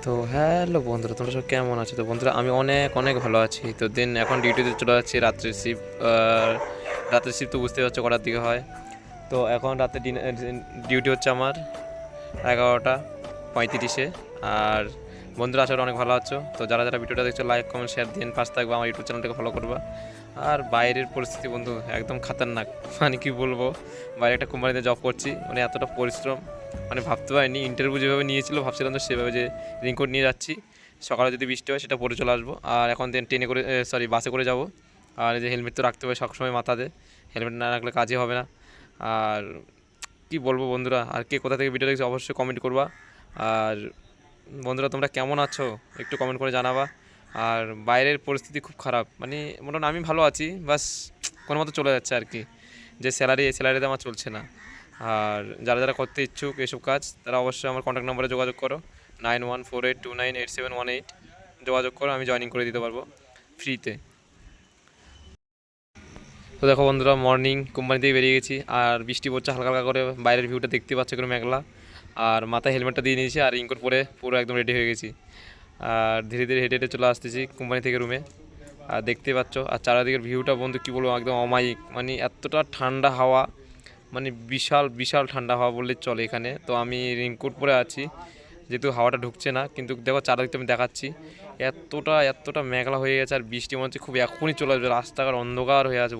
তো হ্যালো বন্ধুরা, তোমরা সব কেমন আছো? তো বন্ধুরা, আমি অনেক অনেক ভালো আছি। তো দিন এখন ডিউটিতে চলে যাচ্ছি, রাত্রের শিফট। রাত্রের শিফট তো বুঝতে পারছো কটার দিকে হয়। তো এখন রাতে ডিউটি হচ্ছে আমার 11:35-এ। আর বন্ধুরা, আশা করি অনেক ভালো আছো। তো যারা যারা ভিডিওটা দেখছো, লাইক কমেন্ট শেয়ার দিন, পাশে থাকবে, আমার ইউটিউব চ্যানেলটাকে ফলো করবা। আর বাইরের পরিস্থিতি বন্ধু একদম খাতারনাক। মানে কি বলবো, বাইরে একটা কোম্পানিতে জব করছি, মানে এতটা পরিশ্রম, মানে ভাবতে পারিনি। ইন্টারভিউ যেভাবে নিয়েছিল ভাবছিলাম তো সেভাবে যে রেইনকোট নিয়ে যাচ্ছি, সকালে যদি বৃষ্টি হয় সেটা পরে চলে আসবো। আর এখন ট্রেনে করে, বাসে করে যাব। আর এই যে হেলমেট তো রাখতে হবে সবসময় মাথাতে, হেলমেট না রাখলে কাজই হবে না। আর কি বলবো বন্ধুরা, আর কে কোথা থেকে ভিডিও দেখছো অবশ্যই কমেন্ট করবা। আর বন্ধুরা, তোমরা কেমন আছো একটু কমেন্ট করে জানাবা। আর বাইরের পরিস্থিতি খুব খারাপ, মানে মোটামুটি আমি ভালো আছি, বাস কোনো মতো চলে যাচ্ছে আর কি। যে স্যালারি, এই স্যালারিতে আমার চলছে না। আর যারা যারা করতে ইচ্ছুক এসব কাজ, তারা অবশ্যই আমার কন্ট্যাক্ট নাম্বারে যোগাযোগ করো, 9148298718। যোগাযোগ করো, আমি জয়েনিং করে দিতে পারবো ফ্রিতে। তো দেখো বন্ধুরা, মর্নিং কোম্পানি থেকে বেরিয়ে গেছি, আর বৃষ্টি পড়ছে হালকা হালকা করে, বাইরের ভিউটা দেখতে পাচ্ছ একটু মেঘলা। আর মাথায় হেলমেটটা দিয়ে নিয়েছি, আর ইনকোট পরে পুরো একদম রেডি হয়ে গেছি। আর ধীরে ধীরে হেঁটে হেঁটে চলে আসতেছি কোম্পানি থেকে রুমে। আর দেখতে পাচ্ছ, আর চারিদিকের ভিউটা বন্ধু কী বলবো, একদম অমায়িক, মানে এতটা ঠান্ডা হাওয়া, মানে বিশাল বিশাল ঠান্ডা হাওয়া বললে চলে এখানে। তো আমি রেইনকোট পরে আছি, যেহেতু হাওয়াটা ঢুকছে না, কিন্তু দেখো চারিদিকটা আমি দেখাচ্ছি, এতটা এতটা মেঘলা হয়ে গেছে, আর বৃষ্টি মনে হচ্ছে খুব এখনই চলে আসবে, রাস্তাঘাট অন্ধকার হয়ে আছে।